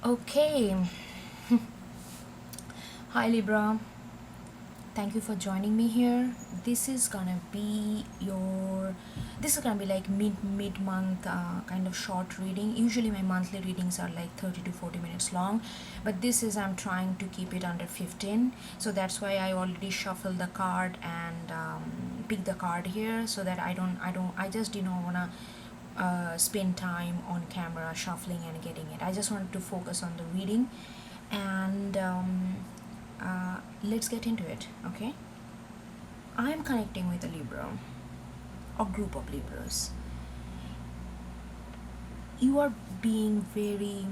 Okay. Hi Libra. Thank you for joining me here. This is gonna be your this is gonna be like mid month kind of short reading. Usually my monthly readings are like 30 to 40 minutes long, but this is I'm trying to keep it under 15. So that's why I already shuffled the card and pick the card here so that I just didn't wanna spend time on camera shuffling and getting it. I just wanted to focus on the reading and let's get into it, okay? I'm connecting with a Libra, a group of Libras. You are being very,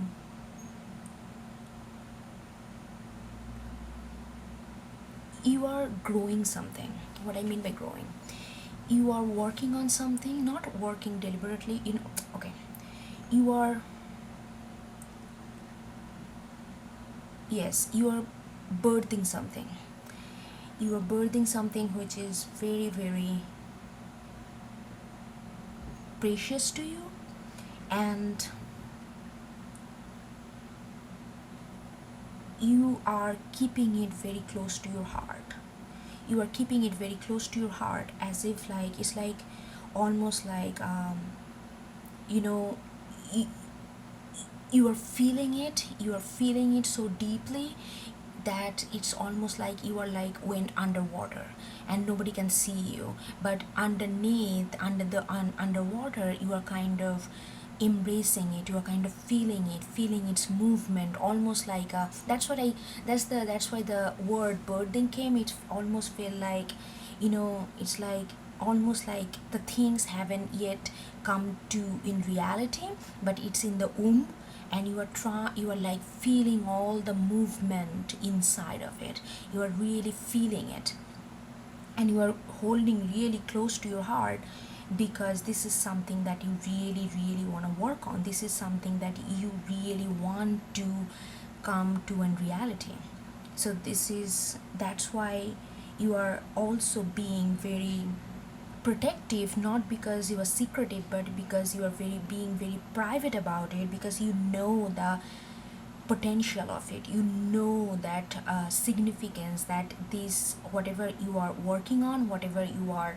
you are growing something. What I mean by growing, you are working on something, not working deliberately, okay. You are, yes, you are birthing something. You are birthing something which is very, very precious to you, and you are keeping it very close to your heart. You are keeping it very close to your heart, as if like it's like almost like you know you, you are feeling it. You are feeling it so deeply that it's almost like you are like went underwater and nobody can see you, but underneath, underwater, you are kind of embracing it. You are kind of feeling it, feeling its movement, almost like that's what I that's why the word birthing came. It almost feel like, it's like almost like the things haven't yet come to in reality, but it's in the womb, and you are like feeling all the movement inside of it. You are really feeling it, and you are holding really close to your heart, because this is something that you really really want to work on. This is something that you really want to come to in reality. So that's why you are also being very protective, not because you are secretive, but because you are very being very private about it, because you know the potential of it. You know that significance, that this whatever you are working on, whatever you are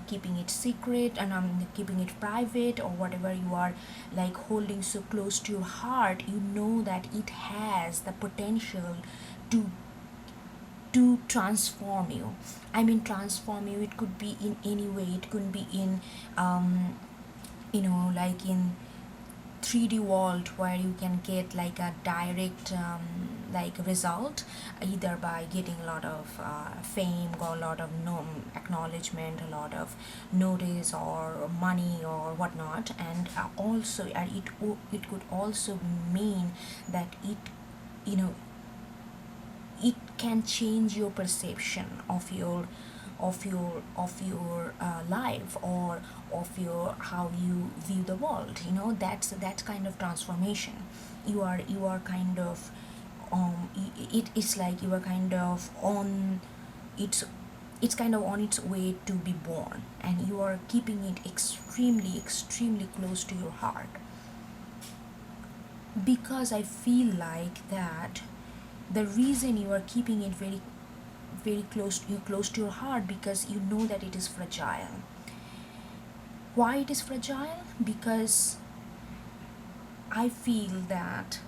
keeping it secret and keeping it private, or whatever you are like holding so close to your heart, you know that it has the potential to transform you. I mean, transform you, it could be in any way. It could be in like in 3D world, where you can get like a direct like result, either by getting a lot of fame, or a lot of acknowledgement, a lot of notice, or money, or whatnot. And also it could also mean that you know it can change your perception of your life, or of your how you view the world. That's kind of transformation. You are kind of it's like you are kind of on it's kind of on its way to be born, and you are keeping it extremely extremely close to your heart, because I feel like that the reason you are keeping it very very close to your heart, because you know that it is fragile. Why it is fragile? Because I feel that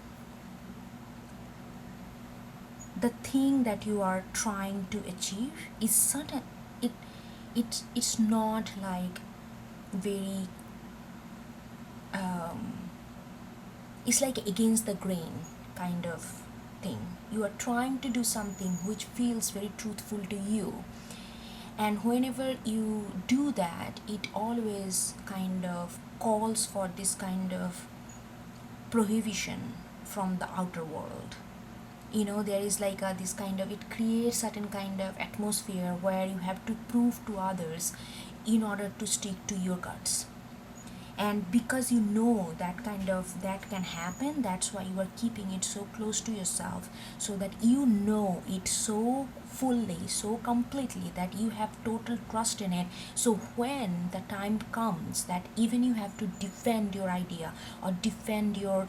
the thing that you are trying to achieve is certain. It's not like very it's like against the grain kind of thing. You are trying to do something which feels very truthful to you, and whenever you do that, it always kind of calls for this kind of prohibition from the outer world. There is like this kind of, it creates certain kind of atmosphere where you have to prove to others in order to stick to your guts. And because you know that can happen, that's why you are keeping it so close to yourself, so that you know it so fully, so completely, that you have total trust in it. So when the time comes that even you have to defend your idea, or defend your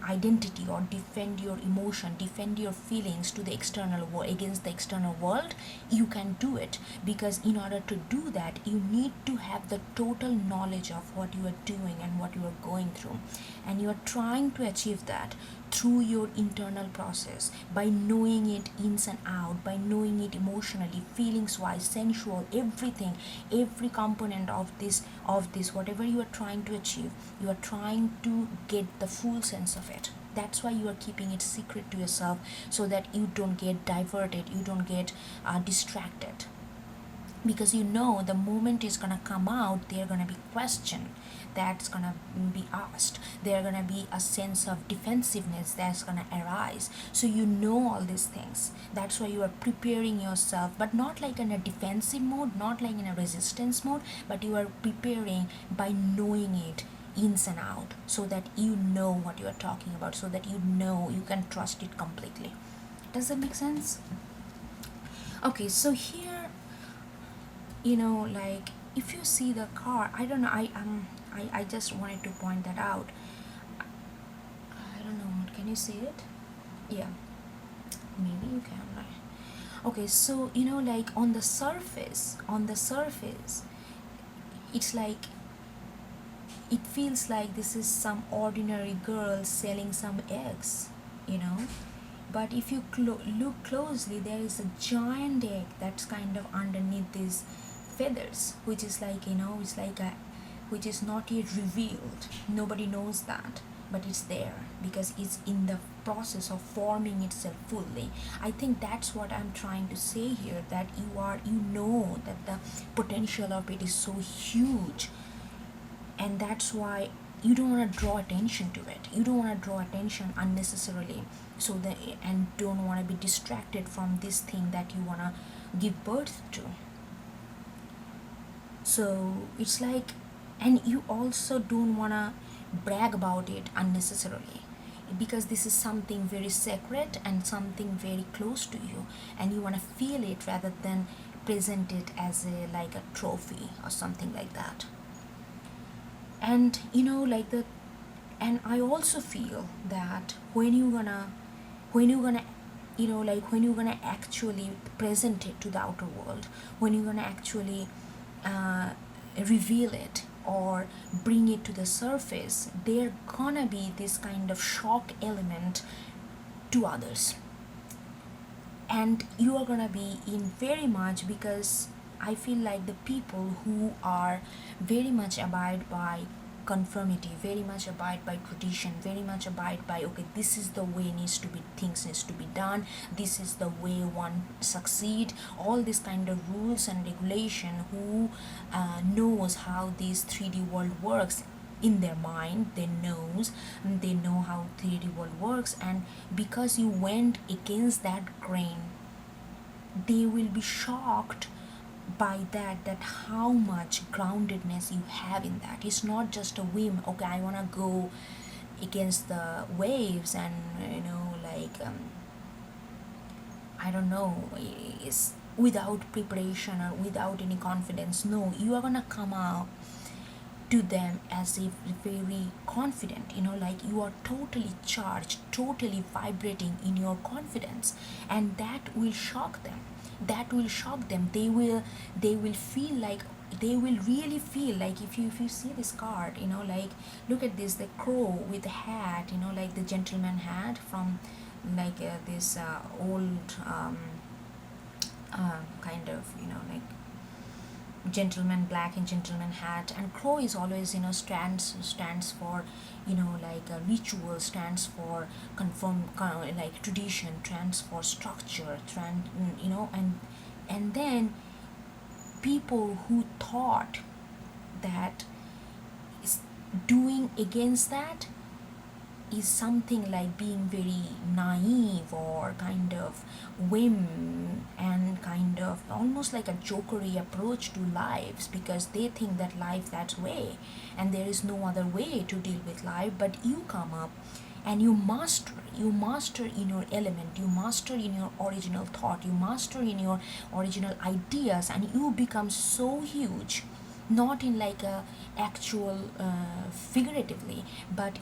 identity, or defend your emotion, defend your feelings to the external world, against the external world, you can do it. Because in order to do that, you need to have the total knowledge of what you are doing and what you are going through, and you are trying to achieve that through your internal process, by knowing it ins and out, by knowing it emotionally, feelings wise, sensual, everything, every component of this whatever you are trying to achieve, you are trying to get the full sense of it. That's why you are keeping it secret to yourself, so that you don't get diverted, you don't get distracted. Because you know the moment is gonna come out, they're gonna be questioned, that's gonna be asked, there's gonna be a sense of defensiveness that's gonna arise. So you know all these things. That's why you are preparing yourself, but not like in a defensive mode, not like in a resistance mode, but you are preparing by knowing it ins and out, so that you know what you are talking about, so that you know you can trust it completely. Does that make sense? Okay, so here, like, if you see the car, I don't know, I just wanted to point that out. I don't know, can you see it? Yeah, maybe you can, right? Okay, so like, on the surface it's like, it feels like this is some ordinary girl selling some eggs, you know but if you look closely, there is a giant egg that's kind of underneath these feathers, which is like, it's like a which is not yet revealed. Nobody knows that, but it's there because it's in the process of forming itself fully. I think that's what I'm trying to say here, that you know that the potential of it is so huge, and that's why you don't want to draw attention to it. You don't want to draw attention unnecessarily, and don't want to be distracted from this thing that you want to give birth to. So it's like, and you also don't want to brag about it unnecessarily, because this is something very sacred and something very close to you, and you want to feel it rather than present it as a trophy or something like that. And like the and I also feel that when you're gonna like, when you're gonna actually present it to the outer world, when you're gonna actually uh, reveal it or bring it to the surface, there gonna be this kind of shock element to others, and you are gonna be in very much, because I feel like the people who are very much abide by conformity, very much abide by tradition, very much abide by, okay, this is the way things needs to be done, this is the way one succeed, all this kind of rules and regulation, who knows how this 3D world works in their mind, they know how 3D world works, and because you went against that grain, they will be shocked by that how much groundedness you have in that. It's not just a whim, okay, I want to go against the waves, and like, I don't know, is without preparation or without any confidence. No, you are gonna come out to them as if very confident, like you are totally charged, totally vibrating in your confidence, and that will shock them. They will feel like, they will really feel like, if you see this card, like, look at this, the crow with the hat, like the gentleman hat from, like, this old kind of, like, gentleman black and gentleman hat, and crow is always, stands for, like a ritual, stands for conform, like tradition, stands for structure, and then people who thought that doing against that is something like being very naive, or kind of whim, and kind of almost like a jokery approach to lives, because they think that life, that's way, and there is no other way to deal with life. But you come up and you master in your element, you master in your original thought, you master in your original ideas, and you become so huge, not in like a actual figuratively, but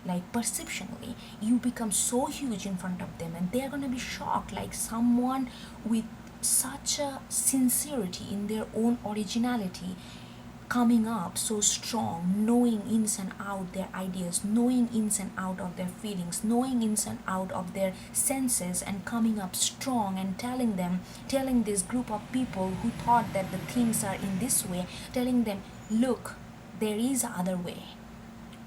like perceptionally. You become so huge in front of them, and they're gonna be shocked, like someone with such a sincerity in their own originality coming up so strong, knowing ins and out their ideas, knowing ins and out of their feelings, knowing ins and out of their senses, and coming up strong and telling this group of people who thought that the things are in this way, telling them, look, there is other way.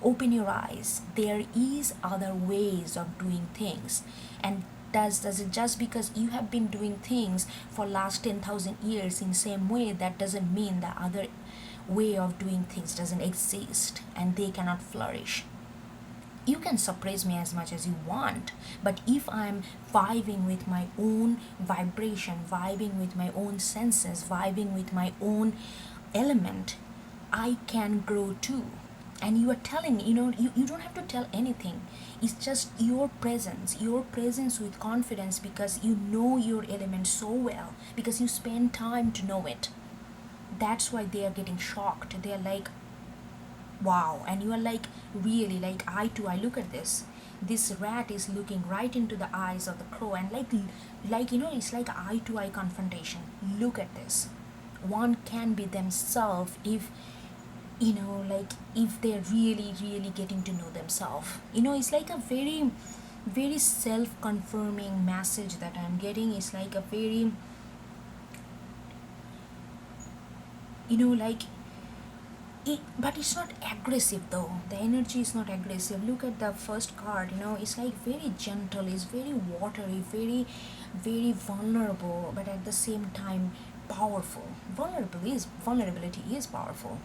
Open your eyes. There is other ways of doing things. And does it just because you have been doing things for last 10,000 years in same way, that doesn't mean the other way of doing things doesn't exist and they cannot flourish. You can suppress me as much as you want, but if I'm vibing with my own vibration, vibing with my own senses, vibing with my own element, I can grow too. And you are telling, you don't have to tell anything. It's just your presence with confidence, because you know your element so well, because you spend time to know it. That's why they are getting shocked. They are like, wow. And you are like, really, like eye to eye, look at this. This rat is looking right into the eyes of the crow, and it's like eye to eye confrontation. Look at this. One can be themselves if if they're really really getting to know themselves. It's like a very very self-confirming message that I'm getting. It's like a very like it, but it's not aggressive though. The energy is not aggressive. Look at the first card. It's like very gentle, it's very watery, very very vulnerable, but at the same time powerful. Vulnerability is powerful.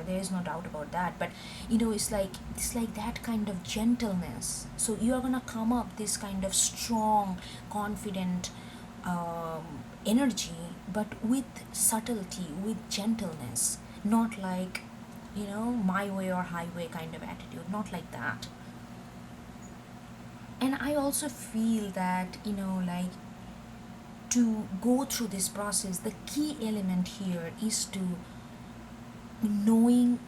There is no doubt about that. But it's like that kind of gentleness. So you are gonna come up this kind of strong, confident energy, but with subtlety, with gentleness, not like my way or highway kind of attitude, not like that. And I also feel that like to go through this process, the key element here is to knowing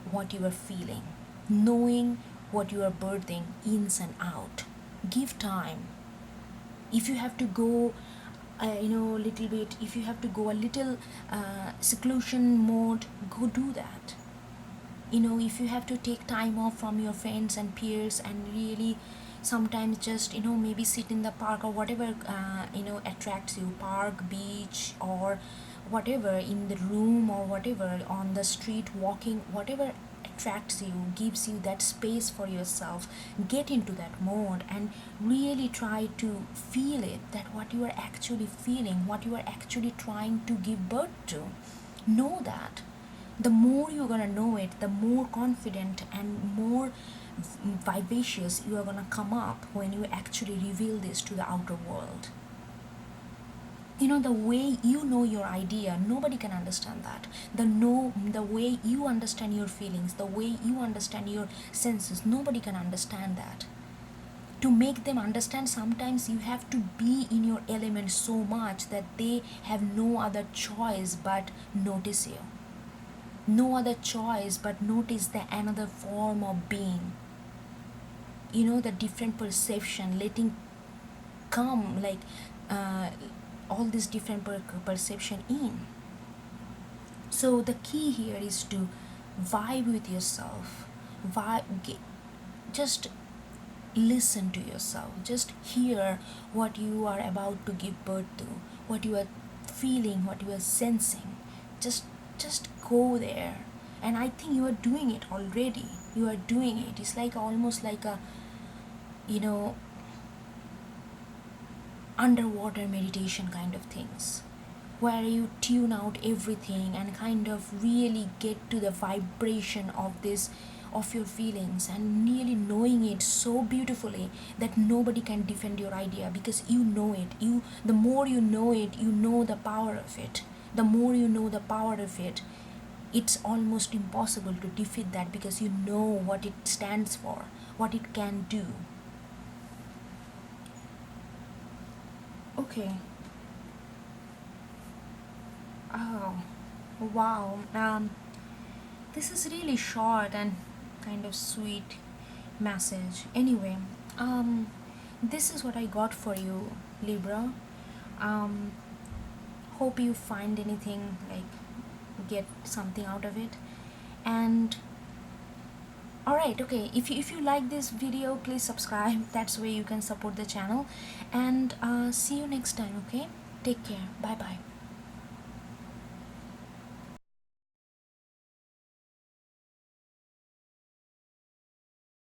what you are feeling, knowing what you are birthing ins and out. Give time. If you have to go little bit, if you have to go a little seclusion mode, go do that. If you have to take time off from your friends and peers, and really sometimes just maybe sit in the park or whatever attracts you, park, beach, or whatever, in the room, or whatever, on the street walking, whatever attracts you, gives you that space for yourself. Get into that mode and really try to feel it, that what you are actually feeling, what you are actually trying to give birth to. Know that. The more you're gonna know it, the more confident and more vivacious you are gonna come up when you actually reveal this to the outer world. The way you know your idea, nobody can understand that. The way you understand your feelings, the way you understand your senses, nobody can understand that. To make them understand, sometimes you have to be in your element so much that they have no other choice but notice you, no other choice but notice the another form of being. The different perception, letting come, like all this different perception in. So the key here is to vibe with yourself. Just listen to yourself. Just hear what you are about to give birth to, what you are feeling, what you are sensing. Just go there. And I think you are doing it already. You are doing it. It's like almost like a underwater meditation kind of things, where you tune out everything and kind of really get to the vibration of your feelings, and really knowing it so beautifully that nobody can defend your idea, because you know it. The more you know it, you know the power of it. The more you know the power of it, it's almost impossible to defeat that, because you know what it stands for, what it can do. Okay. Oh, wow. This is really short and kind of sweet message. Anyway, this is what I got for you, Libra. Um, hope you find anything, like get something out of it. And alright, okay, if you like this video, please subscribe. That's where you can support the channel. And see you next time. Okay, take care. Bye bye.